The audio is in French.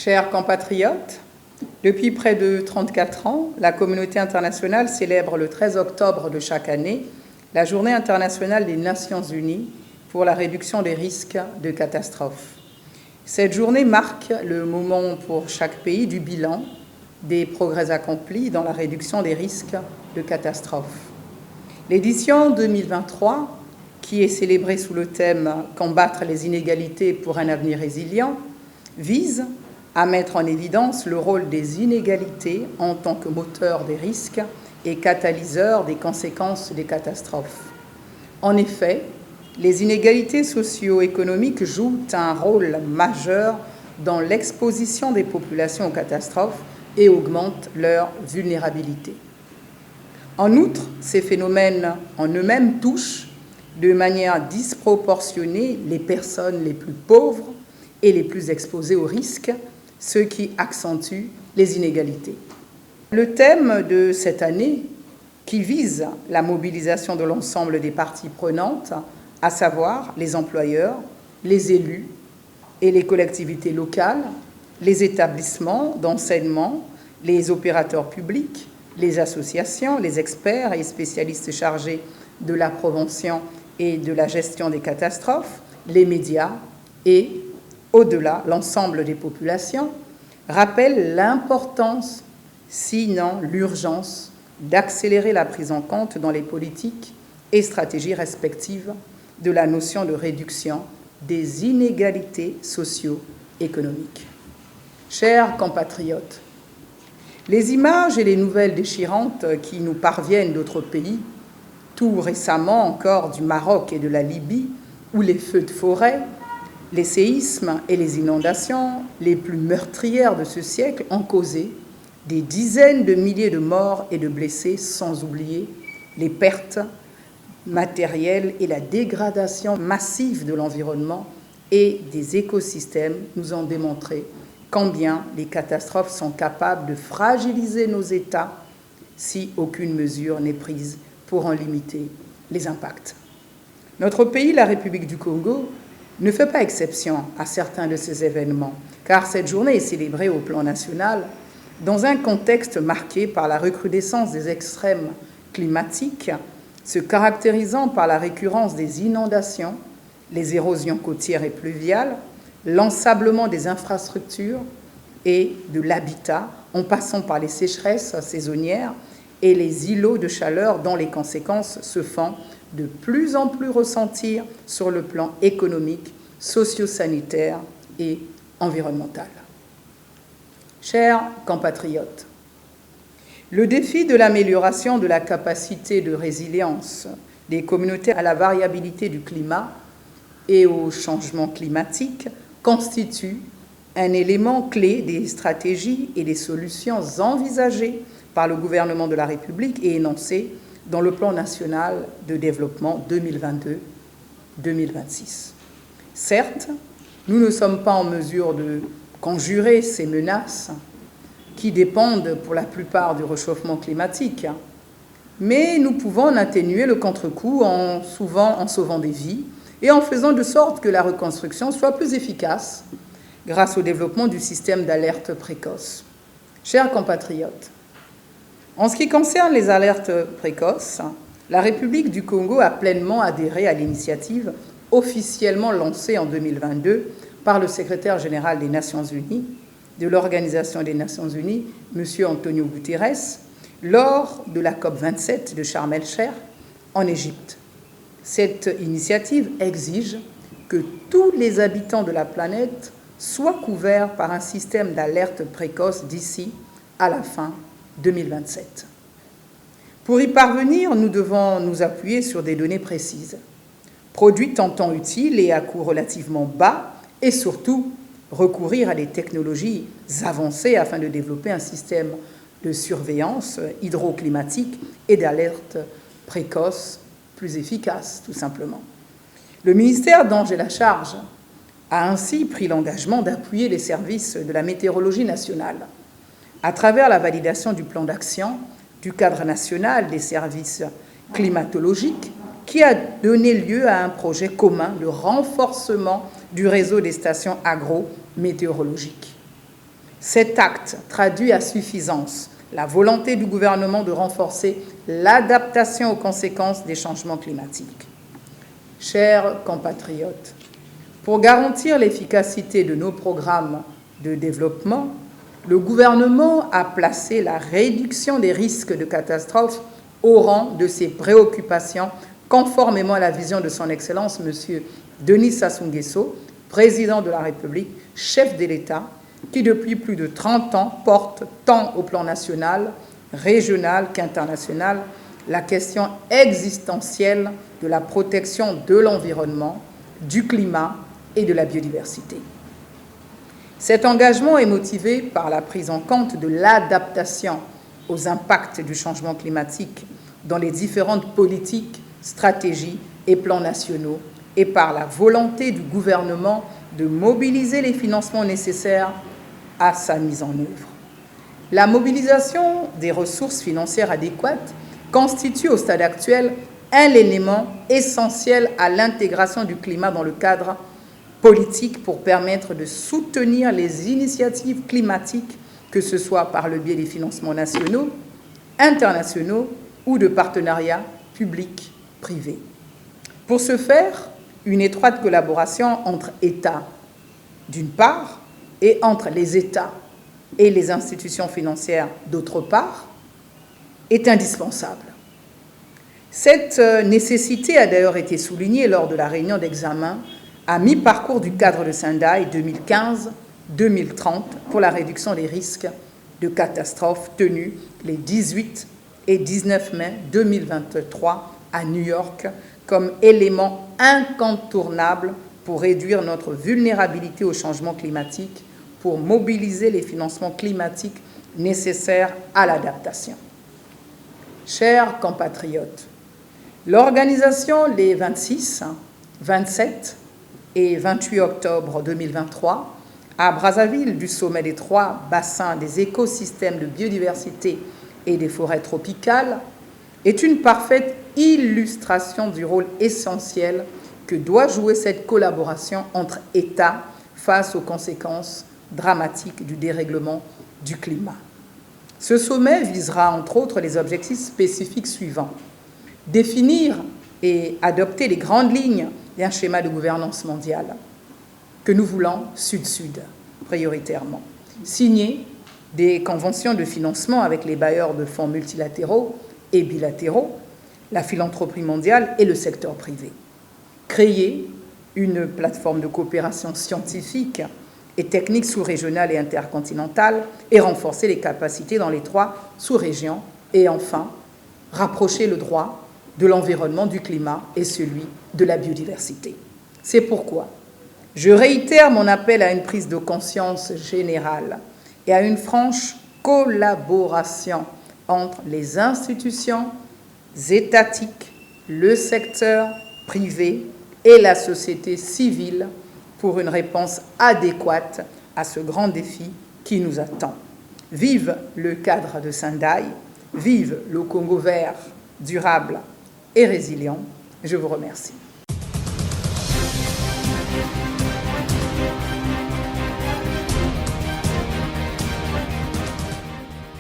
Chers compatriotes, depuis près de 34 ans, la communauté internationale célèbre le 13 octobre de chaque année la Journée internationale des Nations Unies pour la réduction des risques de catastrophes. Cette journée marque le moment pour chaque pays du bilan des progrès accomplis dans la réduction des risques de catastrophes. L'édition 2023, qui est célébrée sous le thème « Combattre les inégalités pour un avenir résilient », vise à mettre en évidence le rôle des inégalités en tant que moteur des risques et catalyseur des conséquences des catastrophes. En effet, les inégalités socio-économiques jouent un rôle majeur dans l'exposition des populations aux catastrophes et augmentent leur vulnérabilité. En outre, ces phénomènes en eux-mêmes touchent de manière disproportionnée les personnes les plus pauvres et les plus exposées aux risques, ce qui accentue les inégalités. Le thème de cette année, qui vise la mobilisation de l'ensemble des parties prenantes, à savoir les employeurs, les élus et les collectivités locales, les établissements d'enseignement, les opérateurs publics, les associations, les experts et spécialistes chargés de la prévention et de la gestion des catastrophes, les médias et, au-delà, l'ensemble des populations, rappelle l'importance, sinon l'urgence, d'accélérer la prise en compte dans les politiques et stratégies respectives de la notion de réduction des inégalités socio-économiques. Chers compatriotes, les images et les nouvelles déchirantes qui nous parviennent d'autres pays, tout récemment encore du Maroc et de la Libye, où les feux de forêt, les séismes et les inondations les plus meurtrières de ce siècle ont causé des dizaines de milliers de morts et de blessés, sans oublier les pertes matérielles et la dégradation massive de l'environnement et des écosystèmes, nous ont démontré combien les catastrophes sont capables de fragiliser nos États si aucune mesure n'est prise pour en limiter les impacts. Notre pays, la République du Congo, ne fait pas exception à certains de ces événements, car cette journée est célébrée au plan national dans un contexte marqué par la recrudescence des extrêmes climatiques, se caractérisant par la récurrence des inondations, les érosions côtières et pluviales, l'ensablement des infrastructures et de l'habitat, en passant par les sécheresses saisonnières et les îlots de chaleur dont les conséquences se font de plus en plus ressentir sur le plan économique, socio-sanitaire et environnemental. Chers compatriotes, le défi de l'amélioration de la capacité de résilience des communautés à la variabilité du climat et au changement climatique constitue un élément clé des stratégies et des solutions envisagées par le gouvernement de la République et énoncées dans le plan national de développement 2022-2026. Certes, nous ne sommes pas en mesure de conjurer ces menaces qui dépendent pour la plupart du réchauffement climatique, mais nous pouvons en atténuer le contre-coup en sauvant des vies et en faisant de sorte que la reconstruction soit plus efficace grâce au développement du système d'alerte précoce. Chers compatriotes, en ce qui concerne les alertes précoces, la République du Congo a pleinement adhéré à l'initiative officiellement lancée en 2022 par le secrétaire général des Nations Unies, de l'Organisation des Nations Unies, M. Antonio Guterres, lors de la COP27 de Sharm el-Cheikh en Égypte. Cette initiative exige que tous les habitants de la planète soient couverts par un système d'alerte précoce d'ici à la fin 2027. Pour y parvenir, nous devons nous appuyer sur des données précises, produites en temps utile et à coût relativement bas, et surtout recourir à des technologies avancées afin de développer un système de surveillance hydroclimatique et d'alerte précoce plus efficace, tout simplement. Le ministère dont j'ai la charge a ainsi pris l'engagement d'appuyer les services de la météorologie nationale à travers la validation du plan d'action du cadre national des services climatologiques qui a donné lieu à un projet commun de renforcement du réseau des stations agro-météorologiques. Cet acte traduit à suffisance la volonté du gouvernement de renforcer l'adaptation aux conséquences des changements climatiques. Chers compatriotes, pour garantir l'efficacité de nos programmes de développement, le gouvernement a placé la réduction des risques de catastrophe au rang de ses préoccupations, conformément à la vision de son Excellence, M. Denis Sassou Nguesso, président de la République, chef de l'État, qui depuis plus de 30 ans porte tant au plan national, régional qu'international la question existentielle de la protection de l'environnement, du climat et de la biodiversité. Cet engagement est motivé par la prise en compte de l'adaptation aux impacts du changement climatique dans les différentes politiques, stratégies et plans nationaux et par la volonté du gouvernement de mobiliser les financements nécessaires à sa mise en œuvre. La mobilisation des ressources financières adéquates constitue au stade actuel un élément essentiel à l'intégration du climat dans le cadre politique pour permettre de soutenir les initiatives climatiques, que ce soit par le biais des financements nationaux, internationaux ou de partenariats publics-privés. Pour ce faire, une étroite collaboration entre États, d'une part, et entre les États et les institutions financières, d'autre part, est indispensable. Cette nécessité a d'ailleurs été soulignée lors de la réunion d'examen à mi-parcours du cadre de Sendai 2015-2030 pour la réduction des risques de catastrophes tenue les 18 et 19 mai 2023 à New York comme élément incontournable pour réduire notre vulnérabilité au changement climatique, pour mobiliser les financements climatiques nécessaires à l'adaptation. Chers compatriotes, l'organisation les 26, 27 et 28 octobre 2023 à Brazzaville du sommet des 3 bassins des écosystèmes de biodiversité et des forêts tropicales est une parfaite illustration du rôle essentiel que doit jouer cette collaboration entre États face aux conséquences dramatiques du dérèglement du climat. Ce sommet visera entre autres les objectifs spécifiques suivants: définir et adopter les grandes lignes d'un schéma de gouvernance mondiale que nous voulons sud-sud prioritairement, signer des conventions de financement avec les bailleurs de fonds multilatéraux et bilatéraux, la philanthropie mondiale et le secteur privé, créer une plateforme de coopération scientifique et technique sous-régionale et intercontinentale et renforcer les capacités dans les 3 sous-régions et enfin rapprocher le droit de l'environnement, du climat et celui de la biodiversité. C'est pourquoi je réitère mon appel à une prise de conscience générale et à une franche collaboration entre les institutions étatiques, le secteur privé et la société civile pour une réponse adéquate à ce grand défi qui nous attend. Vive le cadre de Sendai, vive le Congo vert, durable et résilient. Je vous remercie.